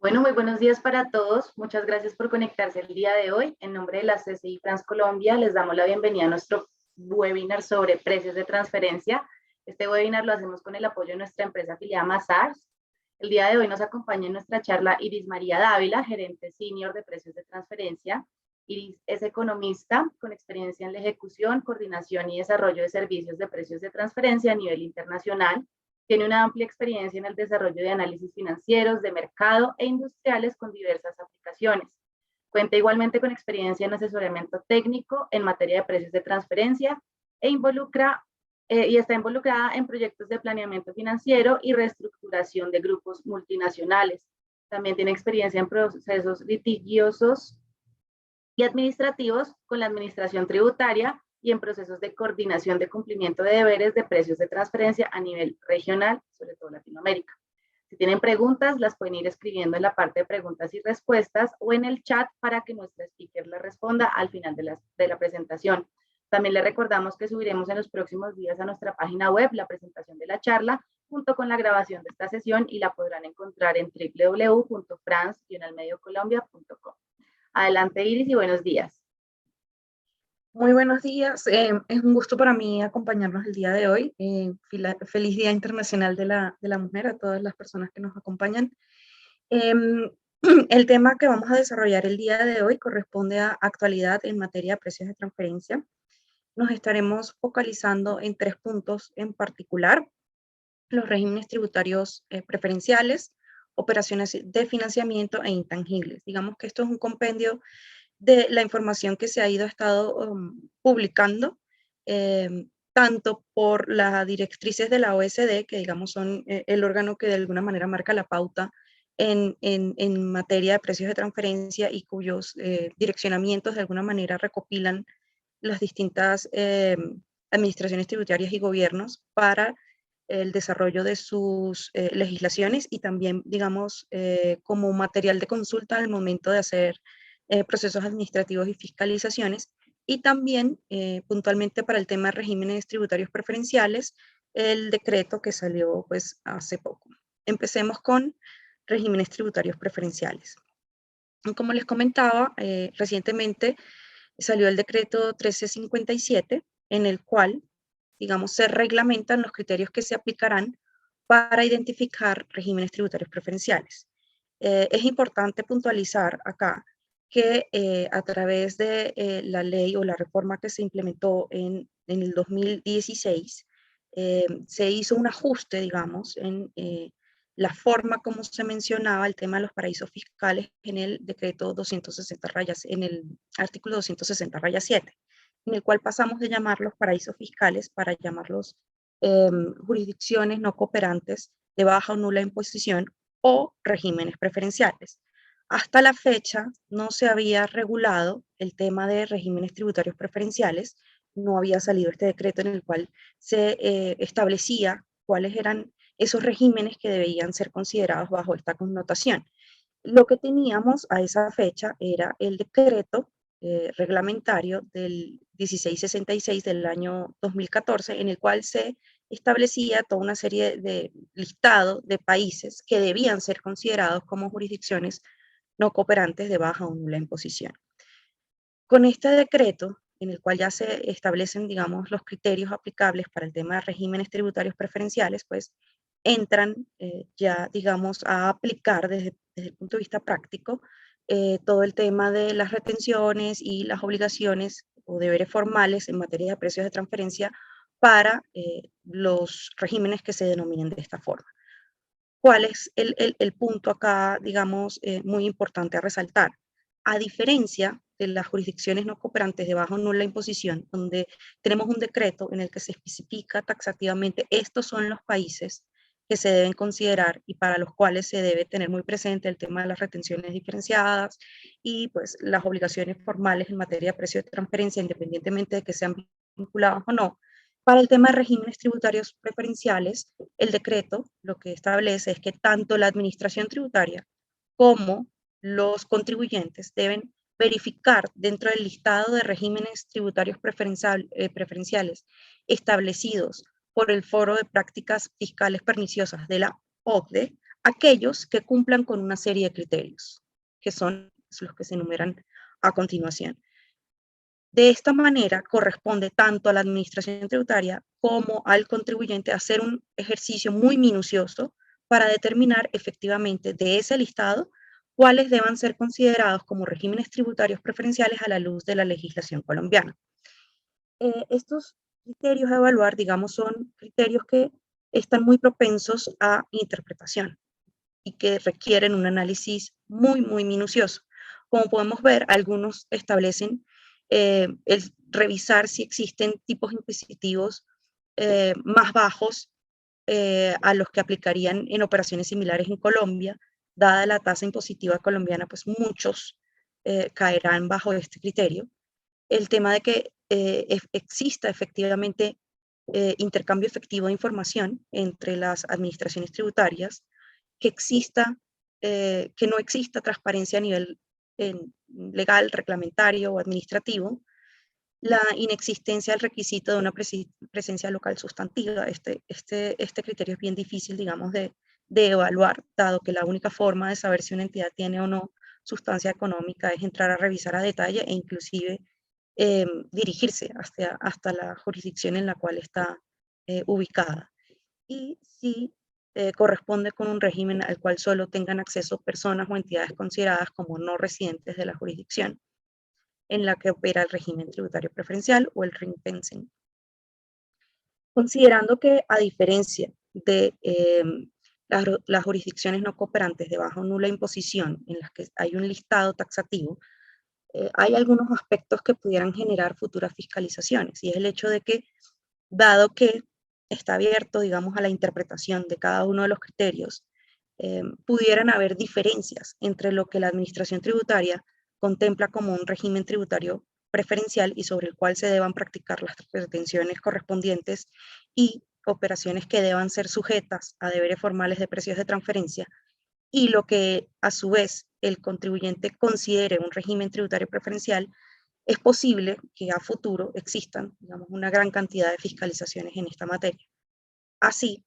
Bueno, muy buenos días para todos. Muchas gracias por conectarse el día de hoy. En nombre de la CCI France Colombia, les damos la bienvenida a nuestro webinar sobre precios de transferencia. Este webinar lo hacemos con el apoyo de nuestra empresa afiliada Mazars. El día de hoy nos acompaña en nuestra charla Iris María Dávila, gerente senior de precios de transferencia. Iris es economista con experiencia en la ejecución, coordinación y desarrollo de servicios de precios de transferencia a nivel internacional. Tiene una amplia experiencia en el desarrollo de análisis financieros, de mercado e industriales con diversas aplicaciones. Cuenta igualmente con experiencia en asesoramiento técnico en materia de precios de transferencia y está involucrada en proyectos de planeamiento financiero y reestructuración de grupos multinacionales. También tiene experiencia en procesos litigiosos y administrativos con la administración tributaria y en procesos de coordinación de cumplimiento de deberes de precios de transferencia a nivel regional, sobre todo Latinoamérica. Si tienen preguntas, las pueden ir escribiendo en la parte de preguntas y respuestas o en el chat para que nuestra speaker les responda al final de la presentación. También les recordamos que subiremos en los próximos días a nuestra página web la presentación de la charla junto con la grabación de esta sesión y la podrán encontrar en www.france-mediocolombia.com. Adelante, Iris, y buenos días. Muy buenos días. Es un gusto para mí acompañarnos el día de hoy. Feliz Día Internacional de la Mujer a todas las personas que nos acompañan. El tema que vamos a desarrollar el día de hoy corresponde a actualidad en materia de precios de transferencia. Nos estaremos focalizando en 3 puntos en particular: los regímenes tributarios preferenciales, operaciones de financiamiento e intangibles. Digamos que esto es un compendio de la información que se ha estado publicando, tanto por las directrices de la OECD, que digamos son el órgano que de alguna manera marca la pauta en materia de precios de transferencia y cuyos direccionamientos de alguna manera recopilan las distintas administraciones tributarias y gobiernos para el desarrollo de sus legislaciones y también, digamos, como material de consulta al momento de hacer procesos administrativos y fiscalizaciones, y también puntualmente para el tema de regímenes tributarios preferenciales, el decreto que salió pues hace poco. Empecemos con regímenes tributarios preferenciales. Como les comentaba, recientemente salió el decreto 1357, en el cual, digamos, se reglamentan los criterios que se aplicarán para identificar regímenes tributarios preferenciales. Es importante puntualizar acá que a través de la ley o la reforma que se implementó en el 2016, se hizo un ajuste, digamos, en la forma como se mencionaba el tema de los paraísos fiscales en el decreto 260 rayas, en el artículo 260 rayas 7, en el cual pasamos de llamarlos paraísos fiscales para llamarlos jurisdicciones no cooperantes de baja o nula imposición o regímenes preferenciales. Hasta la fecha no se había regulado el tema de regímenes tributarios preferenciales, no había salido este decreto en el cual se establecía cuáles eran esos regímenes que debían ser considerados bajo esta connotación. Lo que teníamos a esa fecha era el decreto reglamentario del 1666 del año 2014, en el cual se establecía toda una serie de listado de países que debían ser considerados como jurisdicciones no cooperantes de baja o nula imposición. Con este decreto, en el cual ya se establecen, digamos, los criterios aplicables para el tema de regímenes tributarios preferenciales, pues entran ya, digamos, a aplicar desde el punto de vista práctico todo el tema de las retenciones y las obligaciones o deberes formales en materia de precios de transferencia para los regímenes que se denominen de esta forma. ¿Cuál es el punto acá, digamos, muy importante a resaltar? A diferencia de las jurisdicciones no cooperantes de baja o nula imposición, donde tenemos un decreto en el que se especifica taxativamente estos son los países que se deben considerar y para los cuales se debe tener muy presente el tema de las retenciones diferenciadas y pues las obligaciones formales en materia de precio de transferencia, independientemente de que sean vinculados o no. Para el tema de regímenes tributarios preferenciales, el decreto lo que establece es que tanto la administración tributaria como los contribuyentes deben verificar dentro del listado de regímenes tributarios preferenciales establecidos por el Foro de Prácticas Fiscales Perniciosas de la OCDE aquellos que cumplan con una serie de criterios, que son los que se enumeran a continuación. De esta manera, corresponde tanto a la administración tributaria como al contribuyente hacer un ejercicio muy minucioso para determinar efectivamente de ese listado cuáles deban ser considerados como regímenes tributarios preferenciales a la luz de la legislación colombiana. Estos criterios a evaluar, digamos, son criterios que están muy propensos a interpretación y que requieren un análisis muy, muy minucioso. Como podemos ver, algunos establecen el revisar si existen tipos impositivos más bajos a los que aplicarían en operaciones similares en Colombia. Dada la tasa impositiva colombiana, pues muchos caerán bajo este criterio. El tema de que exista efectivamente intercambio efectivo de información entre las administraciones tributarias, que no exista transparencia a nivel legal, reglamentario o administrativo, la inexistencia del requisito de una presencia local sustantiva. Este criterio es bien difícil, digamos, de evaluar, dado que la única forma de saber si una entidad tiene o no sustancia económica es entrar a revisar a detalle e inclusive dirigirse hasta la jurisdicción en la cual está ubicada. Y si corresponde con un régimen al cual solo tengan acceso personas o entidades consideradas como no residentes de la jurisdicción en la que opera el régimen tributario preferencial o el ring fencing. Considerando que, a diferencia de las jurisdicciones no cooperantes de bajo o nula imposición, en las que hay un listado taxativo, hay algunos aspectos que pudieran generar futuras fiscalizaciones, y es el hecho de que, dado que está abierto, digamos, a la interpretación de cada uno de los criterios, pudieran haber diferencias entre lo que la administración tributaria contempla como un régimen tributario preferencial y sobre el cual se deban practicar las retenciones correspondientes y operaciones que deban ser sujetas a deberes formales de precios de transferencia, y lo que a su vez el contribuyente considere un régimen tributario preferencial. Es posible que a futuro existan, digamos, una gran cantidad de fiscalizaciones en esta materia. Así,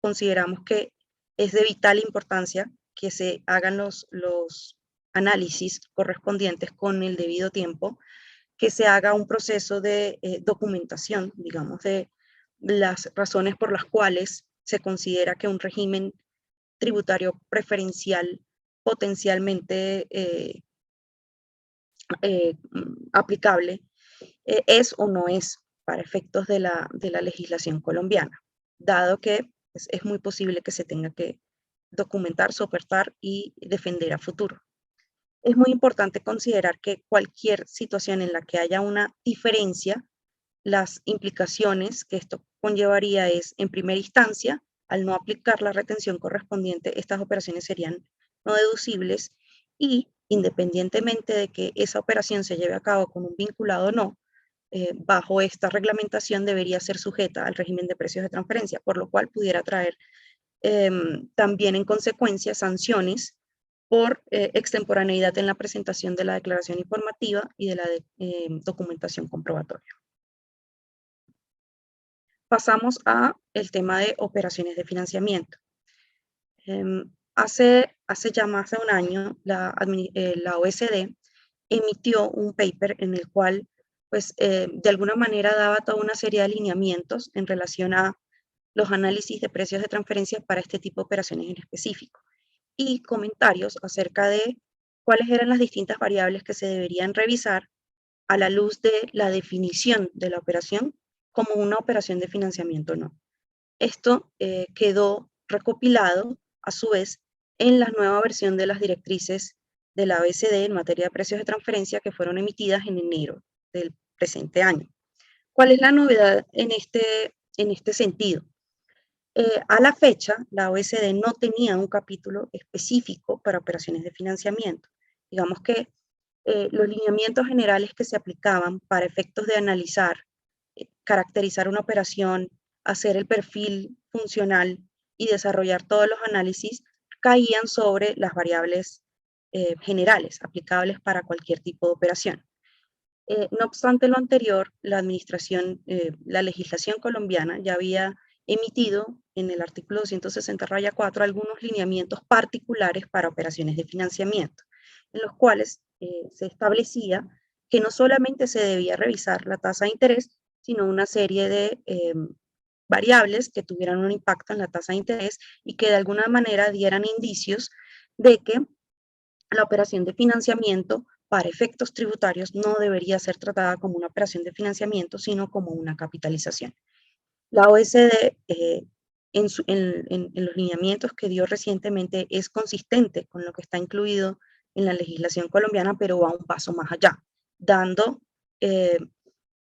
consideramos que es de vital importancia que se hagan los análisis correspondientes con el debido tiempo, que se haga un proceso de documentación, digamos, de las razones por las cuales se considera que un régimen tributario preferencial potencialmente aplicable es o no es para efectos de la legislación colombiana, dado que pues, es muy posible que se tenga que documentar, soportar y defender a futuro. Es muy importante considerar que cualquier situación en la que haya una diferencia, las implicaciones que esto conllevaría es, en primera instancia, al no aplicar la retención correspondiente, estas operaciones serían no deducibles, y independientemente de que esa operación se lleve a cabo con un vinculado o no, bajo esta reglamentación debería ser sujeta al régimen de precios de transferencia, por lo cual pudiera traer también en consecuencia sanciones por extemporaneidad en la presentación de la declaración informativa y de la documentación comprobatoria. Pasamos a el tema de operaciones de financiamiento. Hace ya más de un año, la OECD emitió un paper en el cual, pues, de alguna manera daba toda una serie de alineamientos en relación a los análisis de precios de transferencia para este tipo de operaciones en específico, y comentarios acerca de cuáles eran las distintas variables que se deberían revisar a la luz de la definición de la operación como una operación de financiamiento o no. Esto quedó recopilado, a su vez, en la nueva versión de las directrices de la OECD en materia de precios de transferencia que fueron emitidas en enero del presente año. ¿Cuál es la novedad en este sentido? A la fecha, la OECD no tenía un capítulo específico para operaciones de financiamiento. Digamos que los lineamientos generales que se aplicaban para efectos de analizar, caracterizar una operación, hacer el perfil funcional y desarrollar todos los análisis, caían sobre las variables generales aplicables para cualquier tipo de operación. No obstante lo anterior, la legislación colombiana ya había emitido en el artículo 260-4 algunos lineamientos particulares para operaciones de financiamiento, en los cuales se establecía que no solamente se debía revisar la tasa de interés, sino una serie de variables que tuvieran un impacto en la tasa de interés y que de alguna manera dieran indicios de que la operación de financiamiento para efectos tributarios no debería ser tratada como una operación de financiamiento, sino como una capitalización. La OSD, en los lineamientos que dio recientemente, es consistente con lo que está incluido en la legislación colombiana, pero va un paso más allá, dando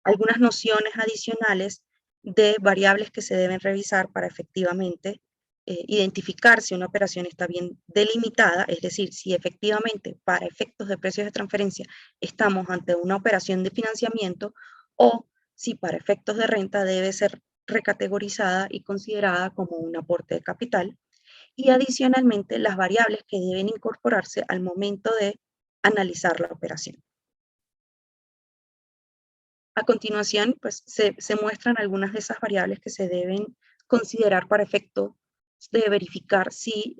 algunas nociones adicionales de variables que se deben revisar para efectivamente identificar si una operación está bien delimitada, es decir, si efectivamente para efectos de precios de transferencia estamos ante una operación de financiamiento o si para efectos de renta debe ser recategorizada y considerada como un aporte de capital, y adicionalmente las variables que deben incorporarse al momento de analizar la operación. A continuación, pues, se muestran algunas de esas variables que se deben considerar para efecto de verificar si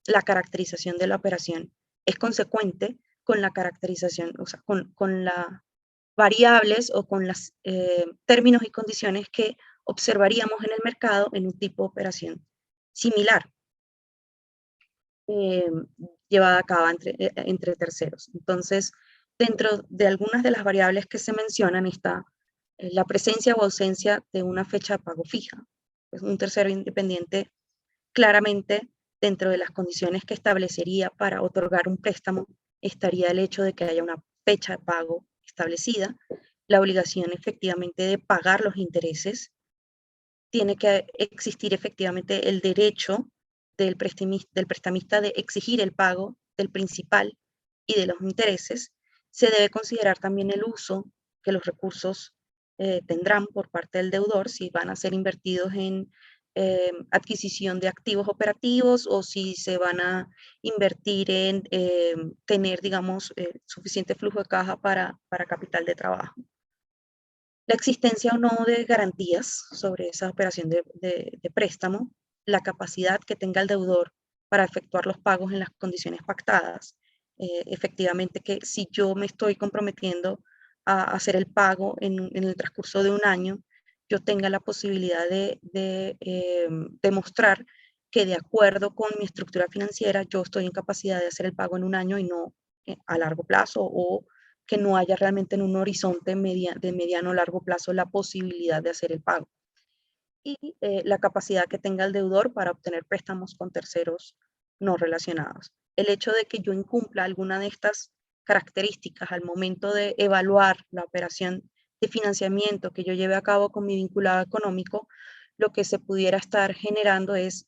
la caracterización de la operación es consecuente con la caracterización, o sea, con las variables o con los términos y condiciones que observaríamos en el mercado en un tipo de operación similar, eh, llevada a cabo entre terceros. Entonces, dentro de algunas de las variables que se mencionan está la presencia o ausencia de una fecha de pago fija. Pues un tercero independiente claramente dentro de las condiciones que establecería para otorgar un préstamo estaría el hecho de que haya una fecha de pago establecida, la obligación efectivamente de pagar los intereses, tiene que existir efectivamente el derecho del prestamista de exigir el pago del principal y de los intereses. Se debe considerar también el uso que los recursos tendrán por parte del deudor, si van a ser invertidos en adquisición de activos operativos o si se van a invertir en tener, digamos, suficiente flujo de caja para capital de trabajo. La existencia o no de garantías sobre esa operación de préstamo, la capacidad que tenga el deudor para efectuar los pagos en las condiciones pactadas. Efectivamente que si yo me estoy comprometiendo a hacer el pago en el transcurso de un año, yo tenga la posibilidad de demostrar que de acuerdo con mi estructura financiera, yo estoy en capacidad de hacer el pago en un año y no a largo plazo, o que no haya realmente en un horizonte de mediano o largo plazo la posibilidad de hacer el pago. Y la capacidad que tenga el deudor para obtener préstamos con terceros no relacionados. El hecho de que yo incumpla alguna de estas características al momento de evaluar la operación de financiamiento que yo lleve a cabo con mi vinculado económico, lo que se pudiera estar generando es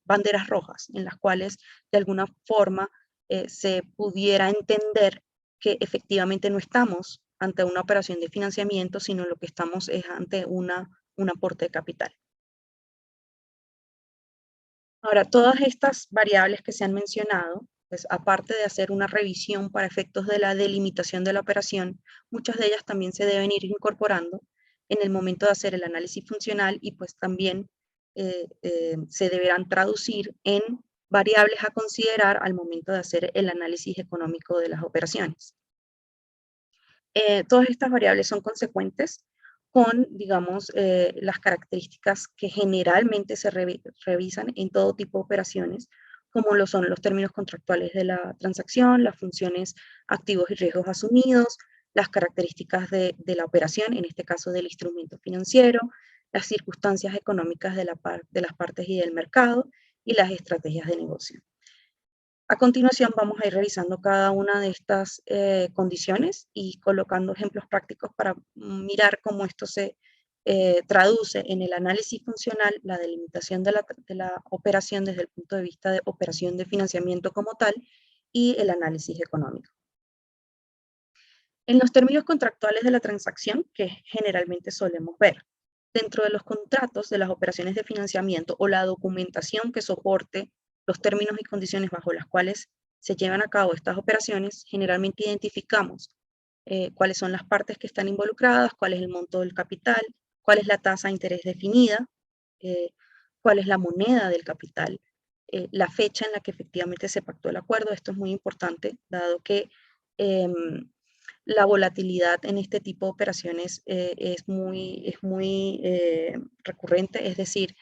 banderas rojas en las cuales de alguna forma se pudiera entender que efectivamente no estamos ante una operación de financiamiento, sino lo que estamos es ante un aporte de capital. Ahora, todas estas variables que se han mencionado, pues aparte de hacer una revisión para efectos de la delimitación de la operación, muchas de ellas también se deben ir incorporando en el momento de hacer el análisis funcional y pues también se deberán traducir en variables a considerar al momento de hacer el análisis económico de las operaciones. Todas estas variables son consecuentes con, digamos, las características que generalmente se revisan en todo tipo de operaciones, como lo son los términos contractuales de la transacción, las funciones, activos y riesgos asumidos, las características de la operación, en este caso del instrumento financiero, las circunstancias económicas de las partes y del mercado, y las estrategias de negocio. A continuación vamos a ir revisando cada una de estas condiciones y colocando ejemplos prácticos para mirar cómo esto se traduce en el análisis funcional, la delimitación de la operación desde el punto de vista de operación de financiamiento como tal y el análisis económico. En los términos contractuales de la transacción, que generalmente solemos ver, dentro de los contratos de las operaciones de financiamiento o la documentación que soporte los términos y condiciones bajo las cuales se llevan a cabo estas operaciones, generalmente identificamos cuáles son las partes que están involucradas, cuál es el monto del capital, cuál es la tasa de interés definida, cuál es la moneda del capital, la fecha en la que efectivamente se pactó el acuerdo. Esto es muy importante, dado que la volatilidad en este tipo de operaciones es muy recurrente, es decir,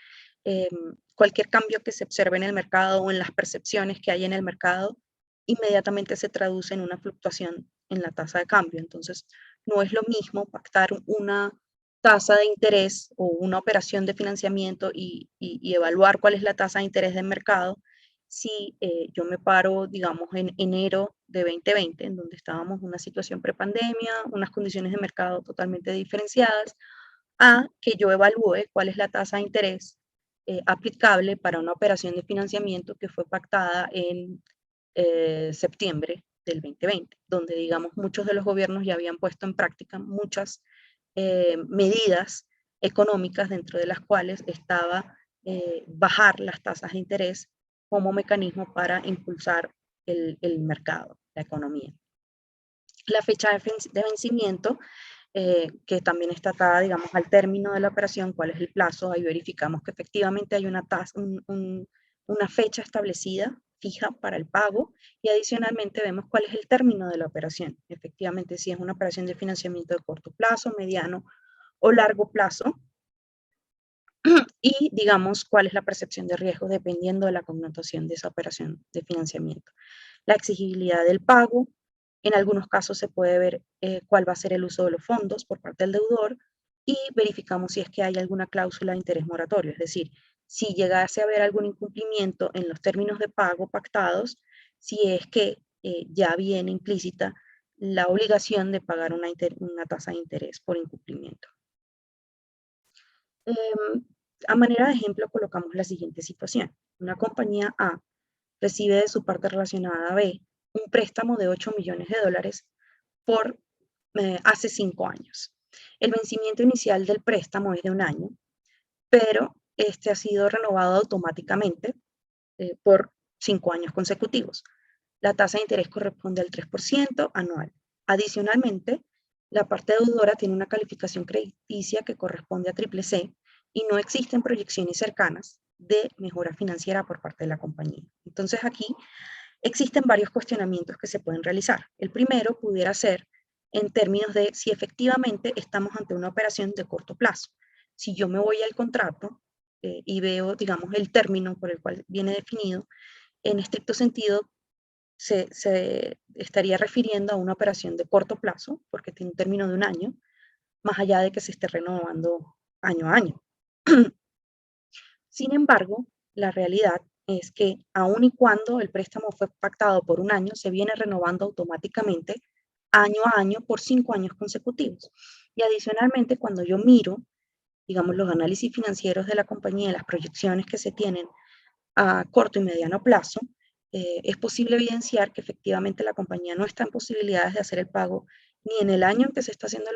cualquier cambio que se observe en el mercado o en las percepciones que hay en el mercado, inmediatamente se traduce en una fluctuación en la tasa de cambio. Entonces, no es lo mismo pactar una tasa de interés o una operación de financiamiento y evaluar cuál es la tasa de interés del mercado si yo me paro, digamos, en enero de 2020, en donde estábamos en una situación prepandemia, unas condiciones de mercado totalmente diferenciadas, a que yo evalúe cuál es la tasa de interés aplicable para una operación de financiamiento que fue pactada en septiembre del 2020, donde, digamos, muchos de los gobiernos ya habían puesto en práctica muchas medidas económicas, dentro de las cuales estaba bajar las tasas de interés como mecanismo para impulsar el mercado, la economía. La fecha de vencimiento, que también está atada, digamos, al término de la operación, cuál es el plazo, ahí verificamos que efectivamente hay una fecha establecida, fija para el pago, y adicionalmente vemos cuál es el término de la operación. Efectivamente, si es una operación de financiamiento de corto plazo, mediano o largo plazo, y digamos cuál es la percepción de riesgo dependiendo de la connotación de esa operación de financiamiento. La exigibilidad del pago, en algunos casos se puede ver cuál va a ser el uso de los fondos por parte del deudor y verificamos si es que hay alguna cláusula de interés moratorio, es decir, si llegase a haber algún incumplimiento en los términos de pago pactados, si es que ya viene implícita la obligación de pagar una tasa de interés por incumplimiento. A manera de ejemplo, colocamos la siguiente situación. Una compañía A recibe de su parte relacionada a B un préstamo de 8 millones de dólares por hace 5 años. El vencimiento inicial del préstamo es de 1 año, pero este ha sido renovado automáticamente por 5 años consecutivos. La tasa de interés corresponde al 3% anual. Adicionalmente, la parte deudora tiene una calificación crediticia que corresponde a CCC y no existen proyecciones cercanas de mejora financiera por parte de la compañía. Entonces aquí existen varios cuestionamientos que se pueden realizar. El primero pudiera ser en términos de si efectivamente estamos ante una operación de corto plazo. Si yo me voy al contrato y veo, digamos, el término por el cual viene definido, en estricto sentido se estaría refiriendo a una operación de corto plazo, porque tiene un término de 1 año, más allá de que se esté renovando año a año. Sin embargo, la realidad es que aun y cuando el préstamo fue pactado por 1 año, se viene renovando automáticamente año a año por 5 años consecutivos. Y adicionalmente, cuando yo miro, digamos, los análisis financieros de la compañía, las proyecciones que se tienen a corto y mediano plazo, es posible evidenciar que efectivamente la compañía no está en posibilidades de hacer el pago ni en el año en que se está haciendo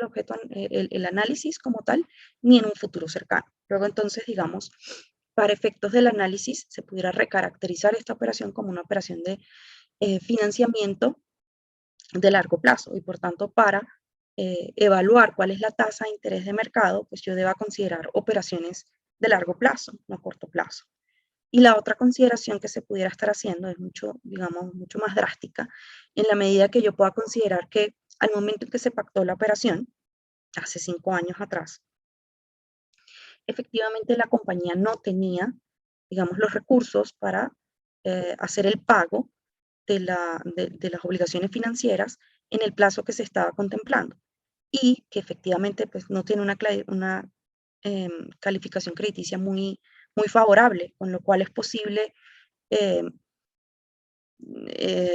el análisis como tal, ni en un futuro cercano. Luego entonces, digamos, para efectos del análisis, se pudiera recaracterizar esta operación como una operación de financiamiento de largo plazo y por tanto para evaluar cuál es la tasa de interés de mercado, pues yo deba considerar operaciones de largo plazo, no corto plazo. Y la otra consideración que se pudiera estar haciendo es mucho, digamos, mucho más drástica, en la medida que yo pueda considerar que al momento en que se pactó la operación, hace 5 años atrás, efectivamente la compañía no tenía, digamos, los recursos para hacer el pago de las obligaciones financieras en el plazo que se estaba contemplando y que efectivamente pues, no tiene una calificación crediticia muy favorable, con lo cual es posible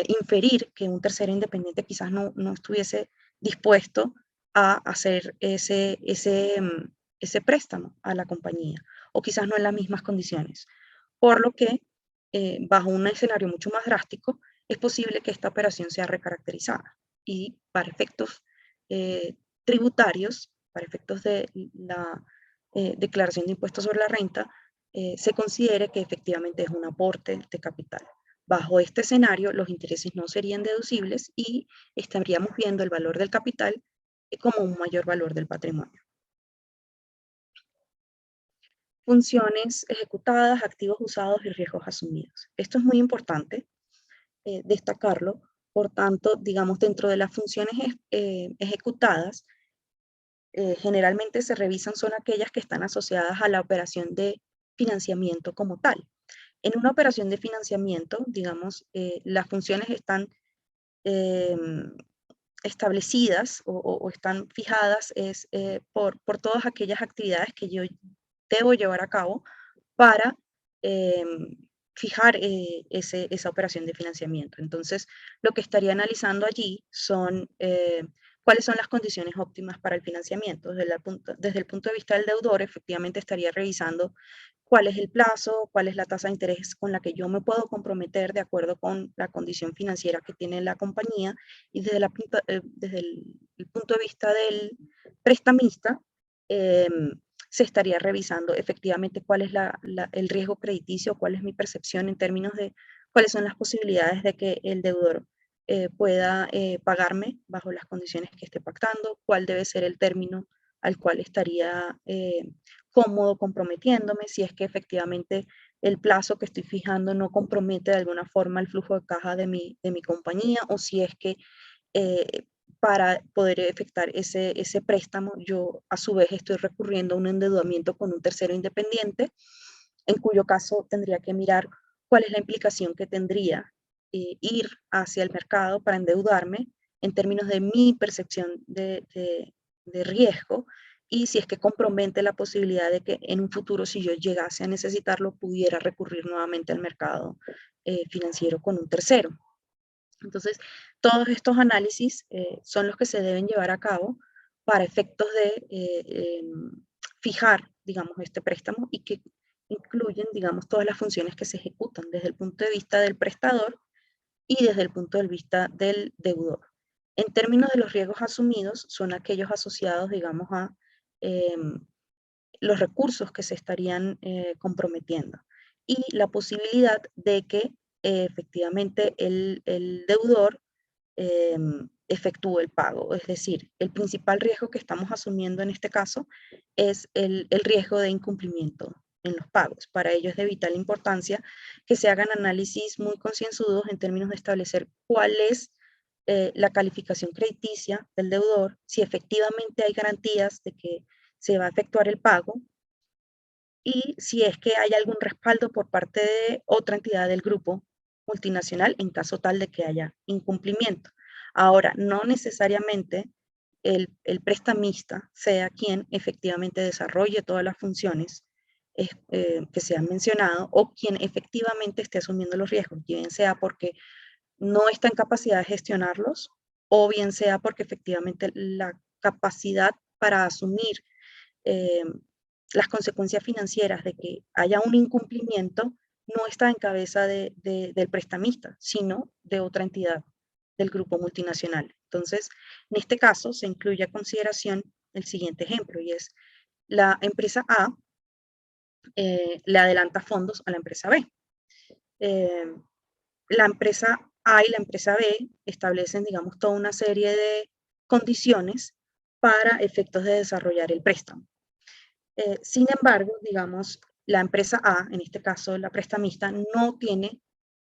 inferir que un tercero independiente quizás no estuviese dispuesto a hacer ese préstamo a la compañía, o quizás no en las mismas condiciones. Por lo que, bajo un escenario mucho más drástico, es posible que esta operación sea recaracterizada y para efectos tributarios, para efectos de la declaración de impuestos sobre la renta, se considere que efectivamente es un aporte de capital. Bajo este escenario, los intereses no serían deducibles y estaríamos viendo el valor del capital como un mayor valor del patrimonio. funciones ejecutadas, activos usados y riesgos asumidos. Esto es muy importante destacarlo. Por tanto, digamos, dentro de las funciones ejecutadas, generalmente se revisan son aquellas que están asociadas a la operación de financiamiento como tal. En una operación de financiamiento, digamos, las funciones están establecidas o están fijadas por todas aquellas actividades que yo debo llevar a cabo para fijar esa operación de financiamiento. Entonces, lo que estaría analizando allí son cuáles son las condiciones óptimas para el financiamiento. Desde el punto de vista del deudor, efectivamente estaría revisando cuál es el plazo, cuál es la tasa de interés con la que yo me puedo comprometer de acuerdo con la condición financiera que tiene la compañía, y desde el punto de vista del prestamista, se estaría revisando efectivamente cuál es el riesgo crediticio, cuál es mi percepción en términos de cuáles son las posibilidades de que el deudor pueda pagarme bajo las condiciones que esté pactando, cuál debe ser el término al cual estaría cómodo comprometiéndome, si es que efectivamente el plazo que estoy fijando no compromete de alguna forma el flujo de caja de mi compañía, o si es que para poder efectuar ese préstamo, yo a su vez estoy recurriendo a un endeudamiento con un tercero independiente, en cuyo caso tendría que mirar cuál es la implicación que tendría ir hacia el mercado para endeudarme en términos de mi percepción de riesgo, y si es que compromete la posibilidad de que en un futuro, si yo llegase a necesitarlo, pudiera recurrir nuevamente al mercado financiero con un tercero. Entonces, todos estos análisis son los que se deben llevar a cabo para efectos de fijar, digamos, este préstamo, y que incluyen, digamos, todas las funciones que se ejecutan desde el punto de vista del prestador y desde el punto de vista del deudor. En términos de los riesgos asumidos, son aquellos asociados, digamos, a los recursos que se estarían comprometiendo y la posibilidad de que efectivamente el deudor efectúe el pago. Es decir, el principal riesgo que estamos asumiendo en este caso es el riesgo de incumplimiento en los pagos. Para ello es de vital importancia que se hagan análisis muy concienzudos en términos de establecer cuál es la calificación crediticia del deudor, si efectivamente hay garantías de que se va a efectuar el pago, y si es que hay algún respaldo por parte de otra entidad del grupo multinacional en caso tal de que haya incumplimiento. Ahora, no necesariamente el prestamista sea quien efectivamente desarrolle todas las funciones que se han mencionado, o quien efectivamente esté asumiendo los riesgos, bien sea porque no está en capacidad de gestionarlos, o bien sea porque efectivamente la capacidad para asumir eh, las consecuencias financieras de que haya un incumplimiento no está en cabeza del prestamista, sino de otra entidad del grupo multinacional. Entonces, en este caso se incluye a consideración el siguiente ejemplo, y es la empresa A le adelanta fondos a la empresa B. La empresa A y la empresa B establecen, digamos, toda una serie de condiciones para efectos de desarrollar el préstamo. Sin embargo, digamos, la empresa A, en este caso la prestamista, no tiene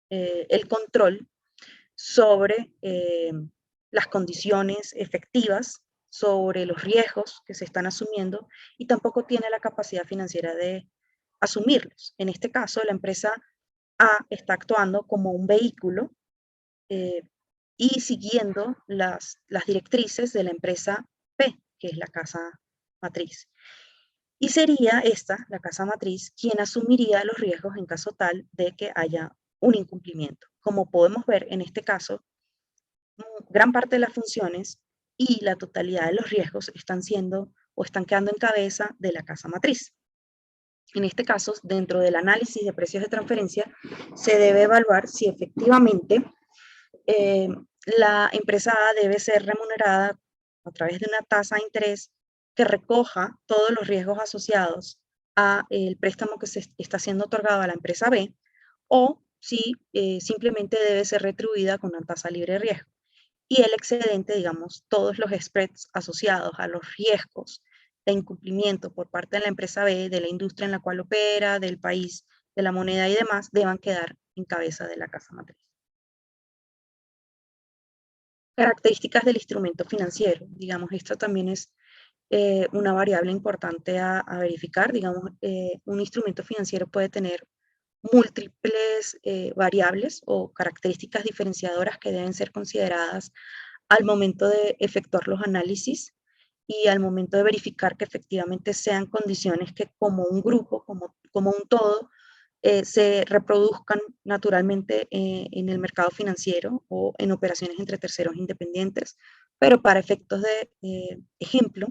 el control sobre las condiciones efectivas, sobre los riesgos que se están asumiendo, y tampoco tiene la capacidad financiera de asumirlos. En este caso, la empresa A está actuando como un vehículo y siguiendo las directrices de la empresa P, que es la casa matriz. Y sería esta, la casa matriz, quien asumiría los riesgos en caso tal de que haya un incumplimiento. Como podemos ver en este caso, gran parte de las funciones y la totalidad de los riesgos están siendo o están quedando en cabeza de la casa matriz. En este caso, dentro del análisis de precios de transferencia, se debe evaluar si efectivamente la empresa A debe ser remunerada a través de una tasa de interés que recoja todos los riesgos asociados a el préstamo que se está siendo otorgado a la empresa B, o si simplemente debe ser retribuida con una tasa libre de riesgo. Y el excedente, digamos, todos los spreads asociados a los riesgos de incumplimiento por parte de la empresa B, de la industria en la cual opera, del país, de la moneda y demás, deban quedar en cabeza de la casa matriz. Características del instrumento financiero. Digamos, esto también es una variable importante a verificar. Digamos, un instrumento financiero puede tener múltiples variables o características diferenciadoras que deben ser consideradas al momento de efectuar los análisis y al momento de verificar que efectivamente sean condiciones que como un grupo, como un todo, se reproduzcan naturalmente en el mercado financiero o en operaciones entre terceros independientes, pero para efectos de ejemplo,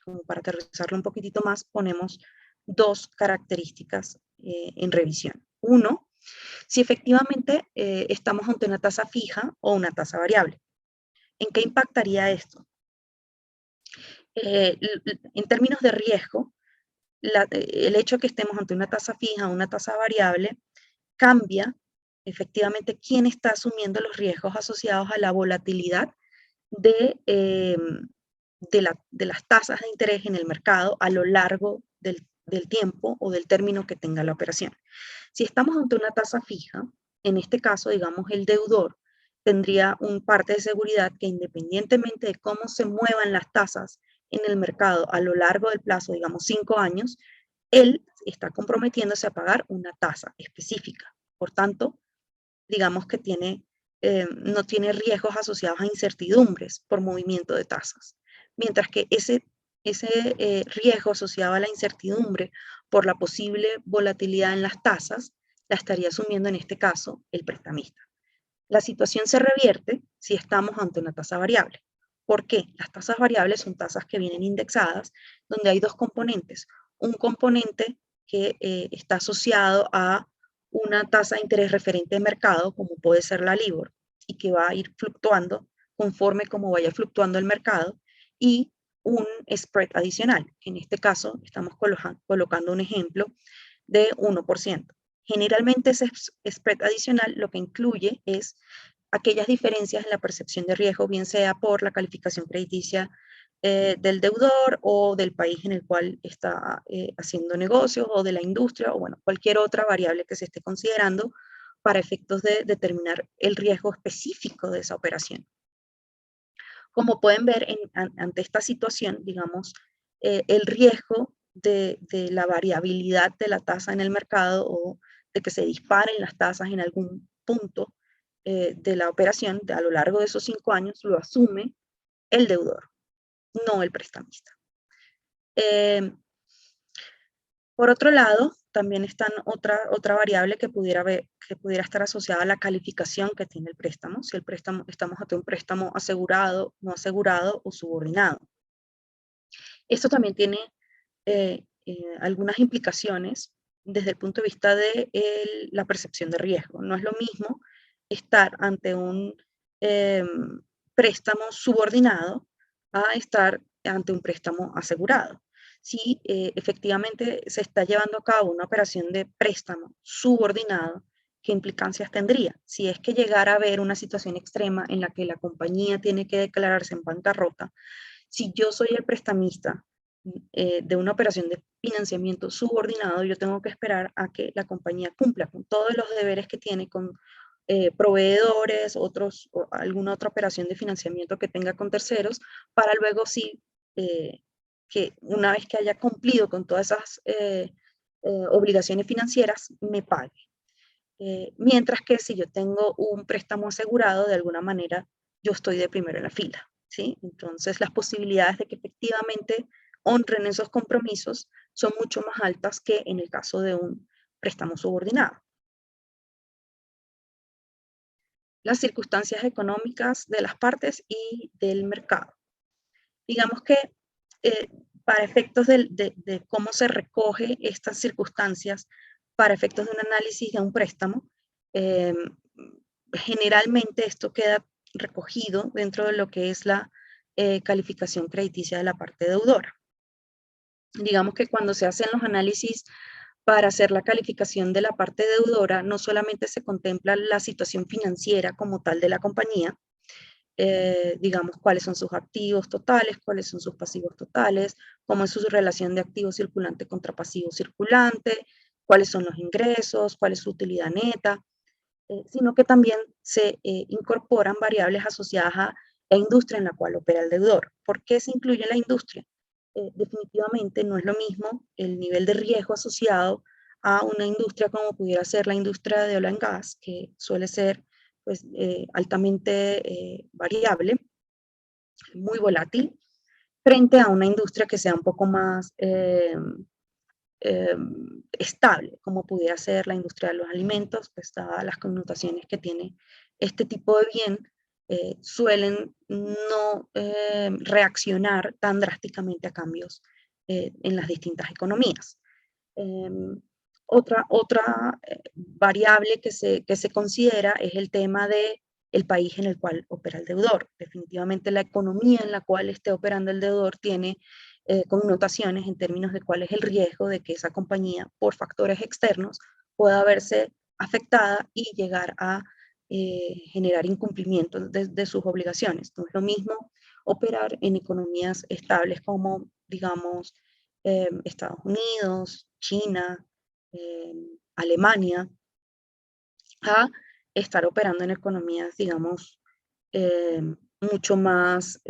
como para aterrizarlo un poquitito más, ponemos dos características en revisión. Uno, si efectivamente estamos ante una tasa fija o una tasa variable. ¿En qué impactaría esto? En términos de riesgo, el hecho de que estemos ante una tasa fija o una tasa variable cambia efectivamente quién está asumiendo los riesgos asociados a la volatilidad de las tasas de interés en el mercado a lo largo del tiempo o del término que tenga la operación. Si estamos ante una tasa fija, en este caso, digamos, el deudor tendría un parte de seguridad que independientemente de cómo se muevan las tasas en el mercado a lo largo del plazo, digamos 5 años, él está comprometiéndose a pagar una tasa específica. Por tanto, digamos que no tiene riesgos asociados a incertidumbres por movimiento de tasas. Mientras que ese riesgo asociado a la incertidumbre por la posible volatilidad en las tasas, la estaría asumiendo en este caso el prestamista. La situación se revierte si estamos ante una tasa variable. ¿Por qué? Las tasas variables son tasas que vienen indexadas, donde hay dos componentes. Un componente que está asociado a una tasa de interés referente de mercado, como puede ser la LIBOR, y que va a ir fluctuando conforme como vaya fluctuando el mercado, y un spread adicional. En este caso, estamos colocando un ejemplo de 1%. Generalmente ese spread adicional lo que incluye es aquellas diferencias en la percepción de riesgo, bien sea por la calificación crediticia del deudor o del país en el cual está haciendo negocios o de la industria o bueno, cualquier otra variable que se esté considerando para efectos de determinar el riesgo específico de esa operación. Como pueden ver ante esta situación, digamos, el riesgo de la variabilidad de la tasa en el mercado o de que se disparen las tasas en algún punto de la operación a lo largo de esos 5 años lo asume el deudor, no el prestamista. Por otro lado, también está otra variable que pudiera estar asociada a la calificación que tiene el préstamo, si el préstamo, estamos ante un préstamo asegurado, no asegurado o subordinado. Esto también tiene algunas implicaciones desde el punto de vista de la percepción de riesgo. No es lo mismo estar ante un préstamo subordinado a estar ante un préstamo asegurado. Si efectivamente se está llevando a cabo una operación de préstamo subordinado, ¿qué implicancias tendría? Si es que llegara a haber una situación extrema en la que la compañía tiene que declararse en bancarrota, si yo soy el prestamista de una operación de financiamiento subordinado, yo tengo que esperar a que la compañía cumpla con todos los deberes que tiene con proveedores, o alguna otra operación de financiamiento que tenga con terceros, para luego sí, que una vez que haya cumplido con todas esas obligaciones financieras, me pague. Mientras que si yo tengo un préstamo asegurado, de alguna manera, yo estoy de primero en la fila, ¿sí? Entonces, las posibilidades de que efectivamente honren esos compromisos son mucho más altas que en el caso de un préstamo subordinado. Las circunstancias económicas de las partes y del mercado. Digamos que para efectos de cómo se recoge estas circunstancias, para efectos de un análisis de un préstamo, generalmente esto queda recogido dentro de lo que es la calificación crediticia de la parte deudora. Digamos que cuando se hacen los análisis para hacer la calificación de la parte deudora, no solamente se contempla la situación financiera como tal de la compañía, digamos, cuáles son sus activos totales, cuáles son sus pasivos totales, cómo es su relación de activo circulante contra pasivo circulante, cuáles son los ingresos, cuál es su utilidad neta, sino que también se incorporan variables asociadas a la industria en la cual opera el deudor. ¿Por qué se incluye la industria? Definitivamente no es lo mismo el nivel de riesgo asociado a una industria como pudiera ser la industria de oil and gas, que suele ser pues, altamente variable, muy volátil, frente a una industria que sea un poco más estable, como pudiera ser la industria de los alimentos, pues dadas las connotaciones que tiene este tipo de bien, suelen no reaccionar tan drásticamente a cambios en las distintas economías. Otra variable que se considera es el tema de el país en el cual opera el deudor. Definitivamente la economía en la cual esté operando el deudor tiene connotaciones en términos de cuál es el riesgo de que esa compañía, por factores externos, pueda verse afectada y llegar a generar incumplimiento de sus obligaciones. No es lo mismo operar en economías estables como, digamos, Estados Unidos, China, Alemania, a estar operando en economías, digamos, mucho más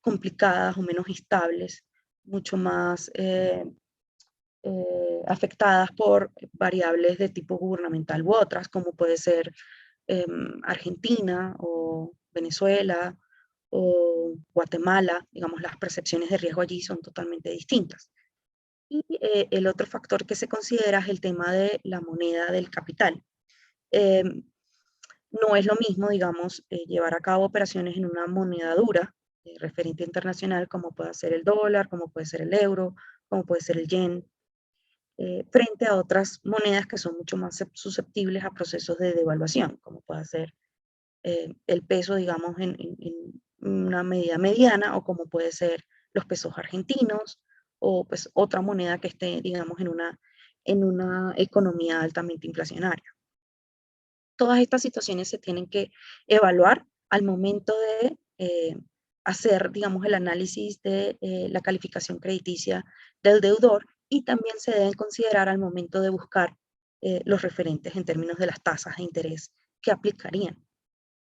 complicadas o menos estables, mucho más afectadas por variables de tipo gubernamental u otras, como puede ser Argentina o Venezuela o Guatemala. Digamos, las percepciones de riesgo allí son totalmente distintas. Y el otro factor que se considera es el tema de la moneda del capital. Eh, no es lo mismo, digamos, llevar a cabo operaciones en una moneda dura, referente internacional, como puede ser el dólar, como puede ser el euro, como puede ser el yen, frente a otras monedas que son mucho más susceptibles a procesos de devaluación, como puede ser el peso, digamos, en una medida mediana, o como puede ser los pesos argentinos, o pues otra moneda que esté, digamos, en una economía altamente inflacionaria. Todas estas situaciones se tienen que evaluar al momento de hacer, digamos, el análisis de la calificación crediticia del deudor, y también se deben considerar al momento de buscar los referentes en términos de las tasas de interés que aplicarían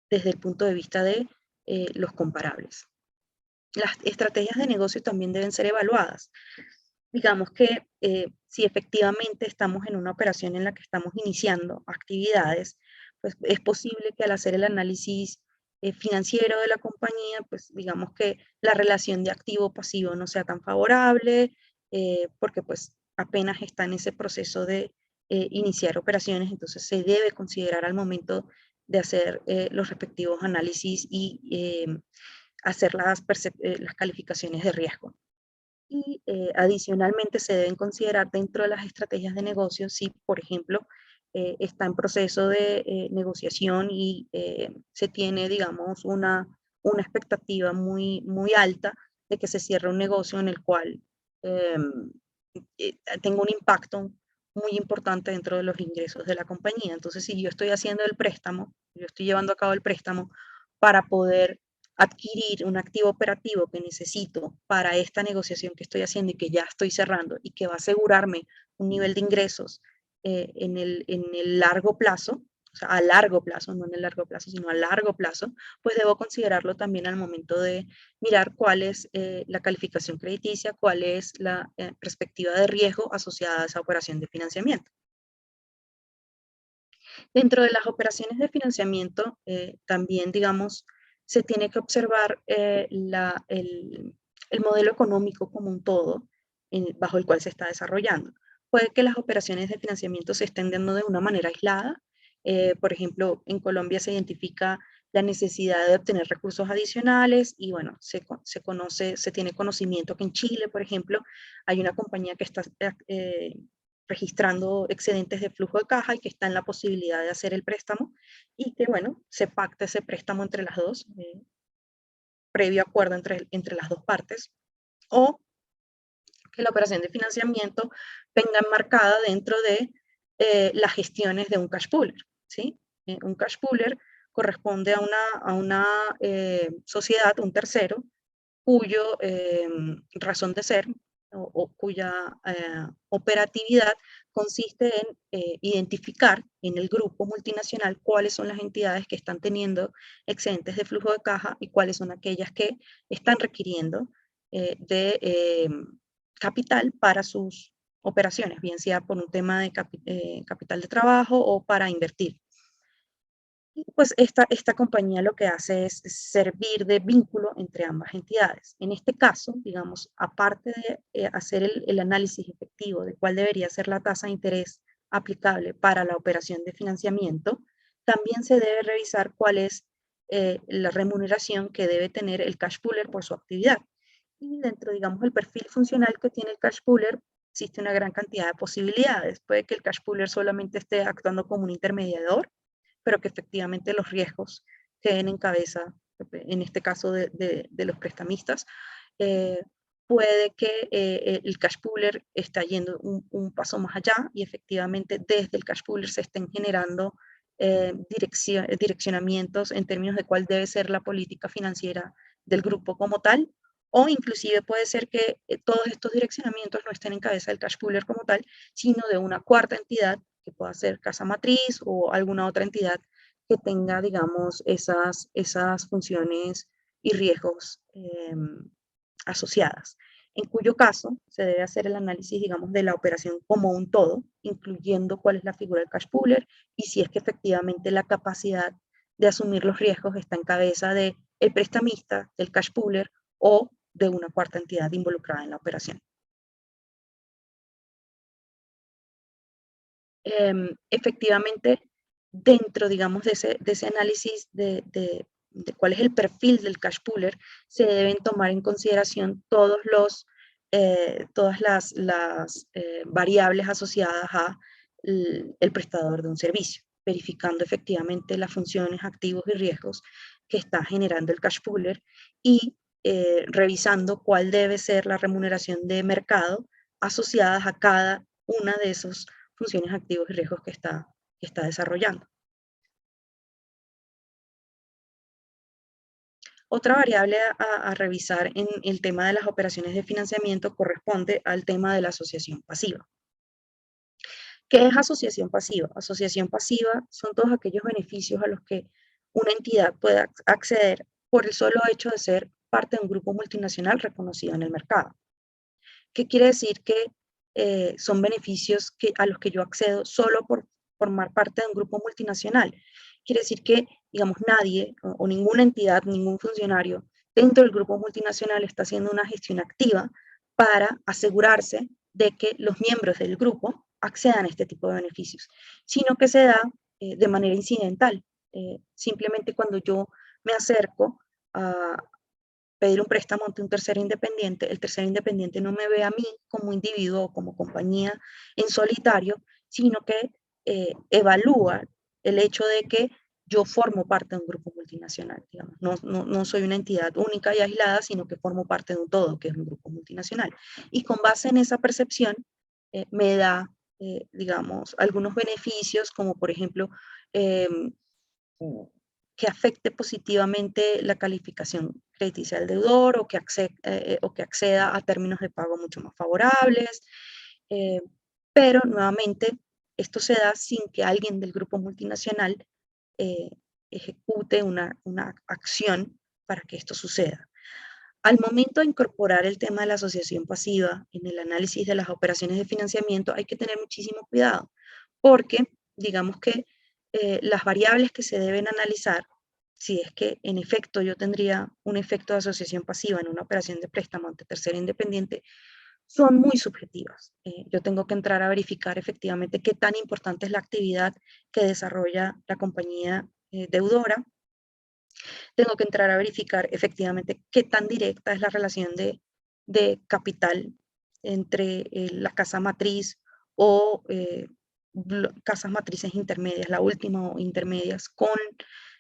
desde el punto de vista de los comparables. Las estrategias de negocio también deben ser evaluadas. Digamos que si efectivamente estamos en una operación en la que estamos iniciando actividades, pues es posible que al hacer el análisis financiero de la compañía, pues digamos que la relación de activo-pasivo no sea tan favorable, porque pues apenas está en ese proceso de iniciar operaciones. Entonces se debe considerar al momento de hacer los respectivos análisis y hacer las calificaciones de riesgo. Y adicionalmente se deben considerar dentro de las estrategias de negocio si, por ejemplo, está en proceso de negociación y se tiene, digamos, una expectativa muy, muy alta de que se cierre un negocio en el cual tenga un impacto muy importante dentro de los ingresos de la compañía. Entonces, si yo estoy haciendo el préstamo, yo estoy llevando a cabo el préstamo para poder adquirir un activo operativo que necesito para esta negociación que estoy haciendo y que ya estoy cerrando y que va a asegurarme un nivel de ingresos en el largo plazo, o sea, a largo plazo, no en el largo plazo, sino a largo plazo, pues debo considerarlo también al momento de mirar cuál es la calificación crediticia, cuál es la perspectiva de riesgo asociada a esa operación de financiamiento. Dentro de las operaciones de financiamiento, también, digamos, se tiene que observar el modelo económico como un todo bajo el cual se está desarrollando. Puede que las operaciones de financiamiento se estén dando de una manera aislada. Por ejemplo, en Colombia se identifica la necesidad de obtener recursos adicionales y bueno, se tiene conocimiento que en Chile, por ejemplo, hay una compañía que está registrando excedentes de flujo de caja y que está en la posibilidad de hacer el préstamo, y que, bueno, se pacta ese préstamo entre las dos, previo acuerdo entre las dos partes, o que la operación de financiamiento venga enmarcada dentro de las gestiones de un cash pooler, ¿sí? Un cash pooler corresponde a una sociedad, un tercero, cuyo razón de ser o cuya operatividad consiste en identificar en el grupo multinacional cuáles son las entidades que están teniendo excedentes de flujo de caja y cuáles son aquellas que están requiriendo de capital para sus operaciones, bien sea por un tema de capital de trabajo o para invertir. Y pues esta compañía lo que hace es servir de vínculo entre ambas entidades. En este caso, digamos, aparte de hacer el análisis efectivo de cuál debería ser la tasa de interés aplicable para la operación de financiamiento, también se debe revisar cuál es la remuneración que debe tener el cash pooler por su actividad. Y dentro, digamos, del perfil funcional que tiene el cash pooler, existe una gran cantidad de posibilidades. Puede que el cash pooler solamente esté actuando como un intermediador, pero que efectivamente los riesgos queden en cabeza, en este caso de los prestamistas. Puede que el cash pooler está yendo un paso más allá y efectivamente desde el cash pooler se estén generando direccionamientos en términos de cuál debe ser la política financiera del grupo como tal, o inclusive puede ser que todos estos direccionamientos no estén en cabeza del cash pooler como tal, sino de una cuarta entidad que pueda ser casa matriz o alguna otra entidad que tenga, digamos, esas funciones y riesgos asociadas, en cuyo caso se debe hacer el análisis, digamos, de la operación como un todo, incluyendo cuál es la figura del cash pooler y si es que efectivamente la capacidad de asumir los riesgos está en cabeza del prestamista, del cash pooler o de una cuarta entidad involucrada en la operación. Efectivamente, dentro, digamos, de ese análisis de cuál es el perfil del cash pooler, se deben tomar en consideración todas las variables asociadas a el prestador de un servicio, verificando efectivamente las funciones, activos y riesgos que está generando el cash pooler y revisando cuál debe ser la remuneración de mercado asociadas a cada una de esos funciones, activos y riesgos que está desarrollando. Otra variable a revisar en el tema de las operaciones de financiamiento corresponde al tema de la asociación pasiva. ¿Qué es asociación pasiva? Asociación pasiva son todos aquellos beneficios a los que una entidad puede acceder por el solo hecho de ser parte de un grupo multinacional reconocido en el mercado. ¿Qué quiere decir? Que son beneficios a los que yo accedo solo por formar parte de un grupo multinacional. Quiere decir que, digamos, nadie o ninguna entidad, ningún funcionario dentro del grupo multinacional está haciendo una gestión activa para asegurarse de que los miembros del grupo accedan a este tipo de beneficios, sino que se da de manera incidental. Simplemente cuando yo me acerco a pedir un préstamo ante un tercero independiente, el tercero independiente no me ve a mí como individuo o como compañía en solitario, sino que evalúa el hecho de que yo formo parte de un grupo multinacional, digamos. No soy una entidad única y aislada, sino que formo parte de un todo, que es un grupo multinacional. Y con base en esa percepción, me da, digamos, algunos beneficios, como por ejemplo, que afecte positivamente la calificación crediticia del deudor o que acceda a términos de pago mucho más favorables. Pero nuevamente, esto se da sin que alguien del grupo multinacional ejecute una acción para que esto suceda. Al momento de incorporar el tema de la asociación pasiva en el análisis de las operaciones de financiamiento, hay que tener muchísimo cuidado, porque digamos que las variables que se deben analizar, si es que en efecto yo tendría un efecto de asociación pasiva en una operación de préstamo ante tercera independiente, son muy subjetivas. Yo tengo que entrar a verificar efectivamente qué tan importante es la actividad que desarrolla la compañía deudora. Tengo que entrar a verificar efectivamente qué tan directa es la relación de capital entre la casa matriz o casas matrices intermedias, la última o intermedias, con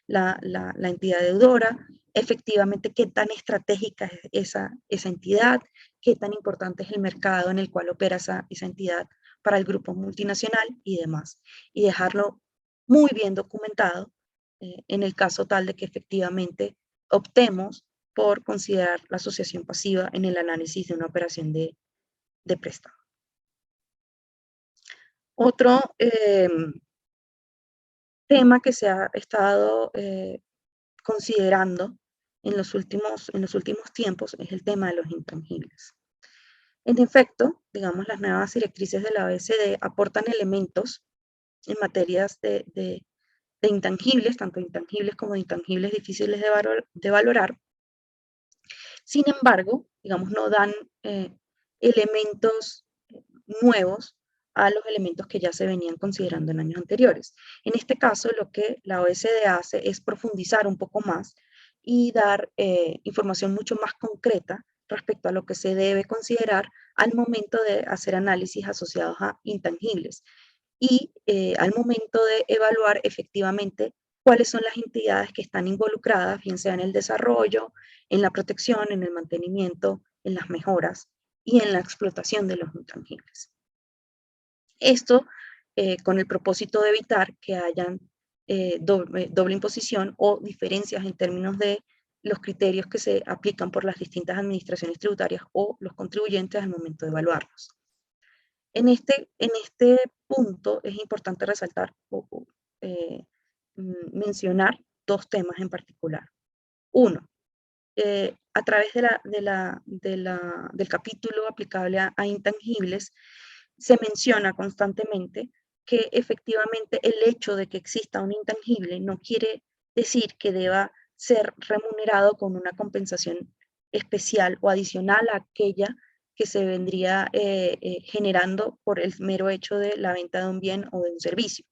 la entidad deudora, efectivamente qué tan estratégica es esa entidad, qué tan importante es el mercado en el cual opera esa entidad para el grupo multinacional y demás. Y dejarlo muy bien documentado en el caso tal de que efectivamente optemos por considerar la asociación pasiva en el análisis de una operación de préstamo. Otro tema que se ha estado considerando en los últimos tiempos es el tema de los intangibles. En efecto, digamos, las nuevas directrices de la OECD aportan elementos en materias de intangibles, tanto intangibles como intangibles difíciles de valorar. Sin embargo, digamos, no dan elementos nuevos a los elementos que ya se venían considerando en años anteriores. En este caso, lo que la OECD hace es profundizar un poco más y dar información mucho más concreta respecto a lo que se debe considerar al momento de hacer análisis asociados a intangibles y al momento de evaluar efectivamente cuáles son las entidades que están involucradas, bien sea en el desarrollo, en la protección, en el mantenimiento, en las mejoras y en la explotación de los intangibles. Esto con el propósito de evitar que hayan doble imposición o diferencias en términos de los criterios que se aplican por las distintas administraciones tributarias o los contribuyentes al momento de evaluarlos. En este punto es importante resaltar o mencionar dos temas en particular. Uno, a través del capítulo aplicable a intangibles, se menciona constantemente que efectivamente el hecho de que exista un intangible no quiere decir que deba ser remunerado con una compensación especial o adicional a aquella que se vendría generando por el mero hecho de la venta de un bien o de un servicio.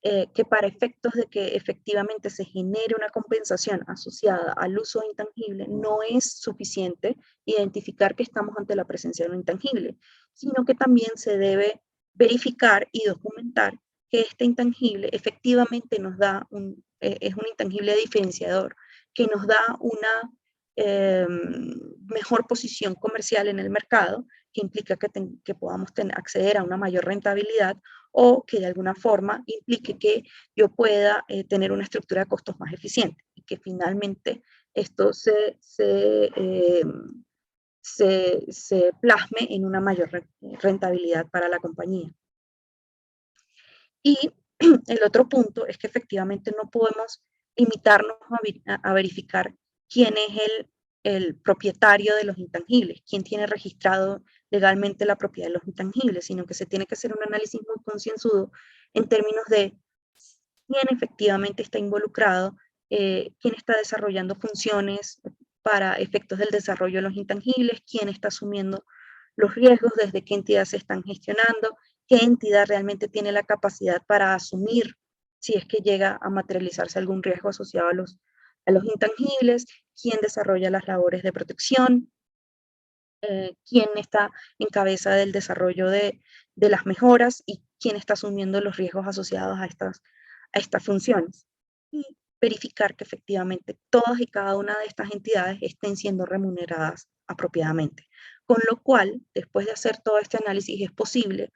Que para efectos de que efectivamente se genere una compensación asociada al uso intangible, no es suficiente identificar que estamos ante la presencia de un intangible, sino que también se debe verificar y documentar que este intangible efectivamente nos da es un intangible diferenciador, que nos da una mejor posición comercial en el mercado, que implica que podamos acceder a una mayor rentabilidad o que de alguna forma implique que yo pueda tener una estructura de costos más eficiente y que finalmente esto se plasme en una mayor rentabilidad para la compañía. Y el otro punto es que efectivamente no podemos limitarnos a verificar quién es el propietario de los intangibles, quién tiene registrado legalmente la propiedad de los intangibles, sino que se tiene que hacer un análisis muy concienzudo en términos de quién efectivamente está involucrado, quién está desarrollando funciones para efectos del desarrollo de los intangibles, quién está asumiendo los riesgos, desde qué entidad se están gestionando, qué entidad realmente tiene la capacidad para asumir si es que llega a materializarse algún riesgo asociado a los intangibles, quién desarrolla las labores de protección, quién está en cabeza del desarrollo de las mejoras y quién está asumiendo los riesgos asociados a estas funciones. Y verificar que efectivamente todas y cada una de estas entidades estén siendo remuneradas apropiadamente. Con lo cual, después de hacer todo este análisis, es posible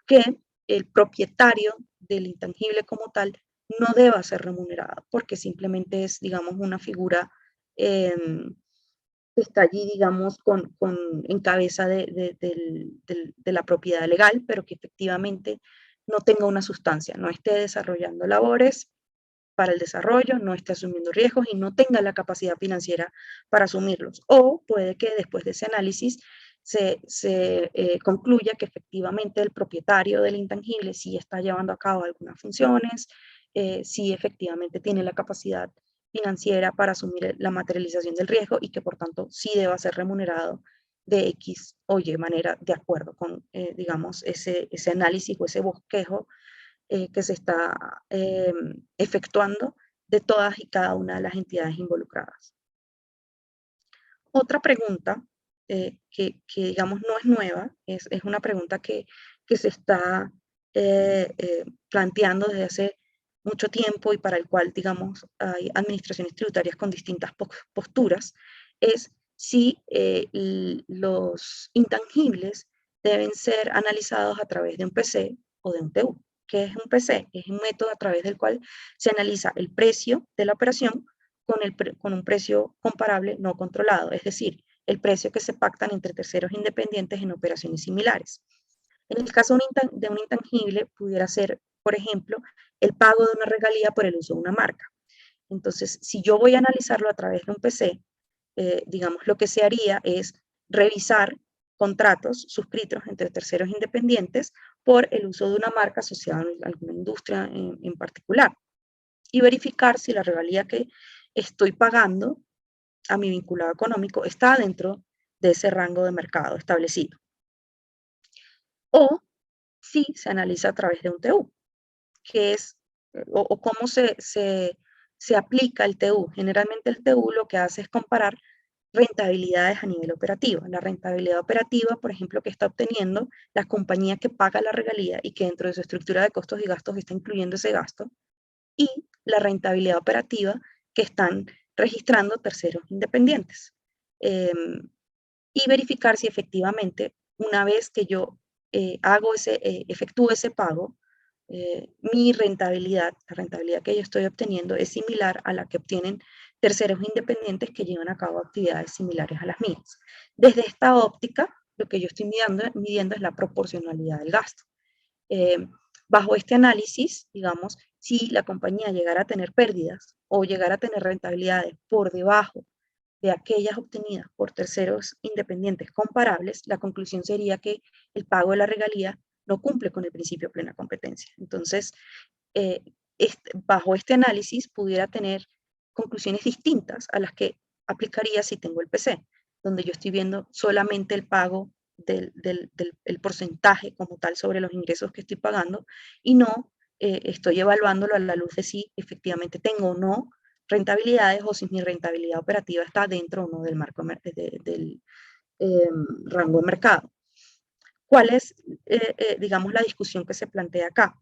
que el propietario del intangible como tal no deba ser remunerado, porque simplemente es, digamos, una figura que está allí, digamos, en cabeza de la propiedad legal, pero que efectivamente no tenga una sustancia, no esté desarrollando labores para el desarrollo, no esté asumiendo riesgos y no tenga la capacidad financiera para asumirlos. O puede que después de ese análisis se concluya que efectivamente el propietario del intangible sí está llevando a cabo algunas funciones, sí efectivamente tiene la capacidad financiera para asumir la materialización del riesgo y que por tanto sí deba ser remunerado de X o Y manera de acuerdo con, digamos, ese análisis o ese bosquejo que se está efectuando de todas y cada una de las entidades involucradas. Otra pregunta que digamos no es nueva, es una pregunta que se está planteando desde hace mucho tiempo y para el cual, digamos, hay administraciones tributarias con distintas posturas, es si los intangibles deben ser analizados a través de un PC o de un TU. ¿Qué es un PC? Es un método a través del cual se analiza el precio de la operación con un precio comparable no controlado, es decir, el precio que se pactan entre terceros independientes en operaciones similares. En el caso de un intangible, pudiera ser, por ejemplo, el pago de una regalía por el uso de una marca. Entonces, si yo voy a analizarlo a través de un PC, digamos, lo que se haría es revisar contratos suscritos entre terceros independientes por el uso de una marca asociada a alguna industria en particular y verificar si la regalía que estoy pagando a mi vinculado económico está dentro de ese rango de mercado establecido. O si se analiza a través de un TU, que es, o cómo se aplica el TU. Generalmente el TU lo que hace es comparar rentabilidades a nivel operativo. La rentabilidad operativa, por ejemplo, que está obteniendo la compañía que paga la regalía y que dentro de su estructura de costos y gastos está incluyendo ese gasto, y la rentabilidad operativa que están registrando terceros independientes. Y verificar si efectivamente, una vez que yo efectúo ese pago, mi rentabilidad, la rentabilidad que yo estoy obteniendo es similar a la que obtienen terceros independientes que llevan a cabo actividades similares a las mías. Desde esta óptica, lo que yo estoy midiendo es la proporcionalidad del gasto. Bajo este análisis, digamos, si la compañía llegara a tener pérdidas o llegara a tener rentabilidades por debajo de aquellas obtenidas por terceros independientes comparables, la conclusión sería que el pago de la regalía no cumple con el principio de plena competencia. Entonces, bajo este análisis pudiera tener conclusiones distintas a las que aplicaría si tengo el PC, donde yo estoy viendo solamente el pago del porcentaje como tal sobre los ingresos que estoy pagando y no estoy evaluándolo a la luz de si efectivamente tengo o no rentabilidades o si mi rentabilidad operativa está dentro o no del marco del rango de mercado. ¿Cuál es, digamos, la discusión que se plantea acá?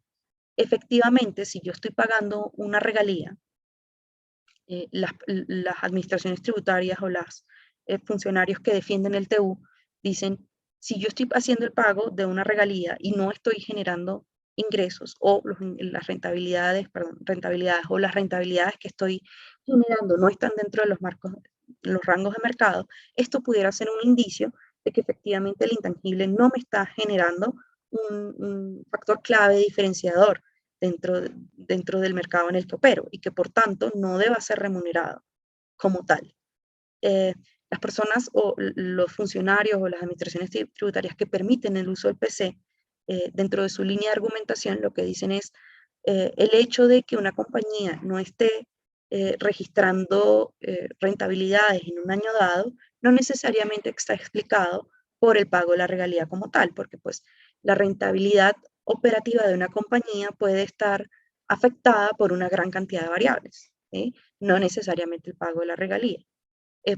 Efectivamente, si yo estoy pagando una regalía, las administraciones tributarias o los funcionarios que defienden el TU dicen, si yo estoy haciendo el pago de una regalía y no estoy generando ingresos o las rentabilidades o las rentabilidades que estoy generando no están dentro de los rangos de mercado, esto pudiera ser un indicio de que efectivamente el intangible no me está generando un factor clave diferenciador dentro del mercado en el que opero y que por tanto no deba ser remunerado como tal. Las personas o los funcionarios o las administraciones tributarias que permiten el uso del PC, dentro de su línea de argumentación, lo que dicen es el hecho de que una compañía no esté registrando rentabilidades en un año dado, no necesariamente está explicado por el pago de la regalía como tal, porque pues la rentabilidad operativa de una compañía puede estar afectada por una gran cantidad de variables, ¿sí? No necesariamente el pago de la regalía.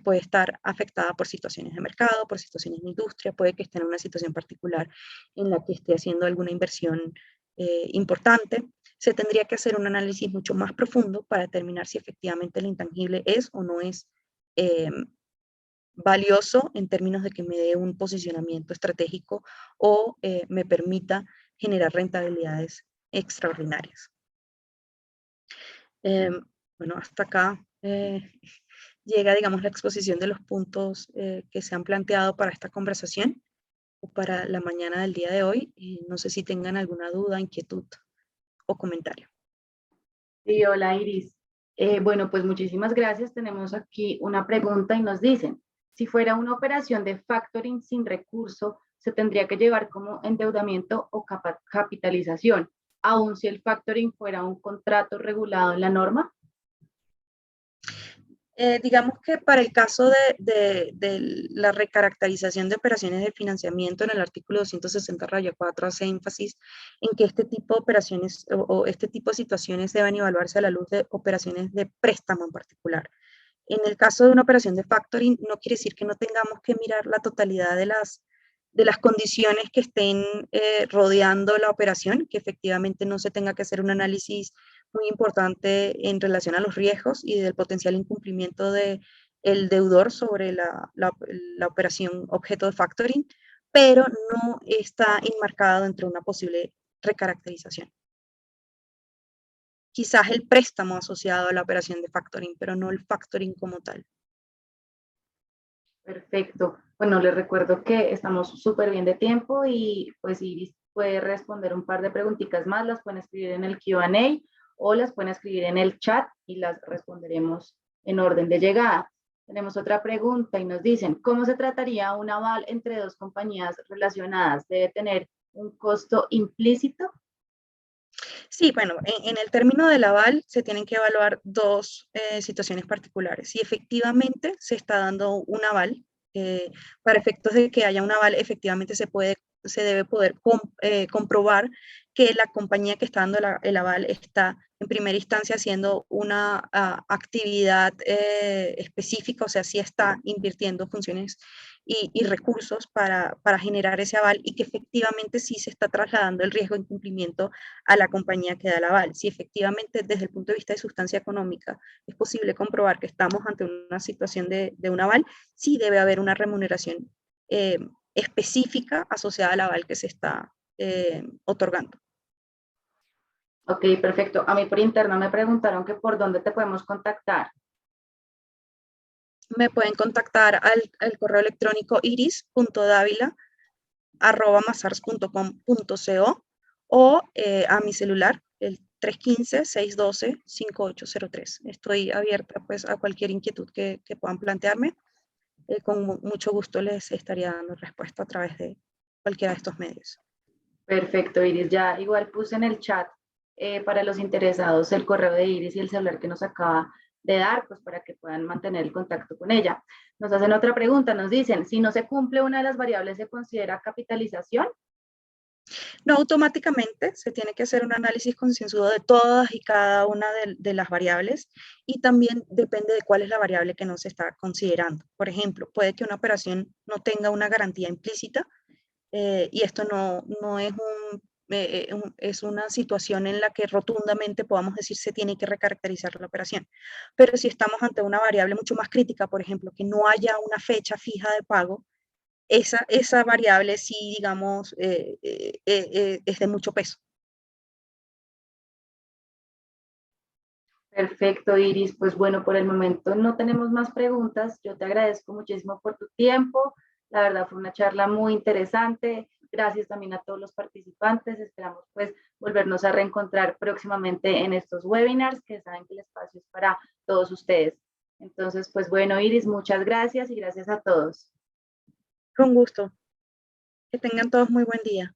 Puede estar afectada por situaciones de mercado, por situaciones de industria, puede que esté en una situación particular en la que esté haciendo alguna inversión importante. Se tendría que hacer un análisis mucho más profundo para determinar si efectivamente el intangible es o no es valioso en términos de que me dé un posicionamiento estratégico o me permita generar rentabilidades extraordinarias. Bueno, hasta acá llega, digamos, la exposición de los puntos que se han planteado para esta conversación o para la mañana del día de hoy. No sé si tengan alguna duda, inquietud o comentario. Sí, hola Iris. Bueno, pues muchísimas gracias. Tenemos aquí una pregunta y nos dicen, si fuera una operación de factoring sin recurso, ¿se tendría que llevar como endeudamiento o capitalización, aun si el factoring fuera un contrato regulado en la norma? Digamos que para el caso de la recaracterización de operaciones de financiamiento en el artículo 260-4 hace énfasis en que este tipo de operaciones o este tipo de situaciones deben evaluarse a la luz de operaciones de préstamo en particular. En el caso de una operación de factoring, no quiere decir que no tengamos que mirar la totalidad de las condiciones que estén rodeando la operación, que efectivamente no se tenga que hacer un análisis muy importante en relación a los riesgos y del potencial incumplimiento del deudor sobre la operación objeto de factoring, pero no está enmarcado dentro de una posible recaracterización. quizás el préstamo asociado a la operación de factoring, pero no el factoring como tal. Perfecto. Bueno, les recuerdo que estamos súper bien de tiempo y pues Iris puede responder un par de preguntitas más, las pueden escribir en el Q&A o las pueden escribir en el chat y las responderemos en orden de llegada. Tenemos otra pregunta y nos dicen, ¿cómo se trataría un aval entre dos compañías relacionadas? ¿Debe tener un costo implícito? Sí, bueno, en el término del aval se tienen que evaluar dos situaciones particulares. Si efectivamente se está dando un aval, para efectos de que haya un aval, efectivamente se debe poder comprobar que la compañía que está dando el aval está en primera instancia haciendo una actividad específica, o sea, sí está invirtiendo funciones y recursos para generar ese aval y que efectivamente sí se está trasladando el riesgo de incumplimiento a la compañía que da el aval. Si efectivamente desde el punto de vista de sustancia económica es posible comprobar que estamos ante una situación de un aval, sí debe haber una remuneración específica asociada al aval que se está otorgando. Ok, perfecto. A mí por interno me preguntaron que por dónde te podemos contactar. Me pueden contactar al correo electrónico iris.davila@mazars.com.co o a mi celular, el 315-612-5803. Estoy abierta pues a cualquier inquietud que puedan plantearme. Con mucho gusto les estaría dando respuesta a través de cualquiera de estos medios. Perfecto, Iris. Ya igual puse en el chat para los interesados el correo de Iris y el celular que nos acaba de dar, pues para que puedan mantener el contacto con ella. Nos hacen otra pregunta, nos dicen, si no se cumple una de las variables, ¿se considera capitalización? No automáticamente, se tiene que hacer un análisis concienzudo de todas y cada una de las variables y también depende de cuál es la variable que no se está considerando. Por ejemplo, puede que una operación no tenga una garantía implícita y esto no es es una situación en la que rotundamente podamos decir se tiene que recaracterizar la operación. Pero si estamos ante una variable mucho más crítica, por ejemplo, que no haya una fecha fija de pago, esa variable sí, digamos, es de mucho peso. Perfecto, Iris. Pues bueno, por el momento no tenemos más preguntas. Yo te agradezco muchísimo por tu tiempo. La verdad fue una charla muy interesante. Gracias también a todos los participantes. Esperamos pues volvernos a reencontrar próximamente en estos webinars, que saben que el espacio es para todos ustedes. Entonces, pues bueno, Iris, muchas gracias y gracias a todos. Con gusto. Que tengan todos muy buen día.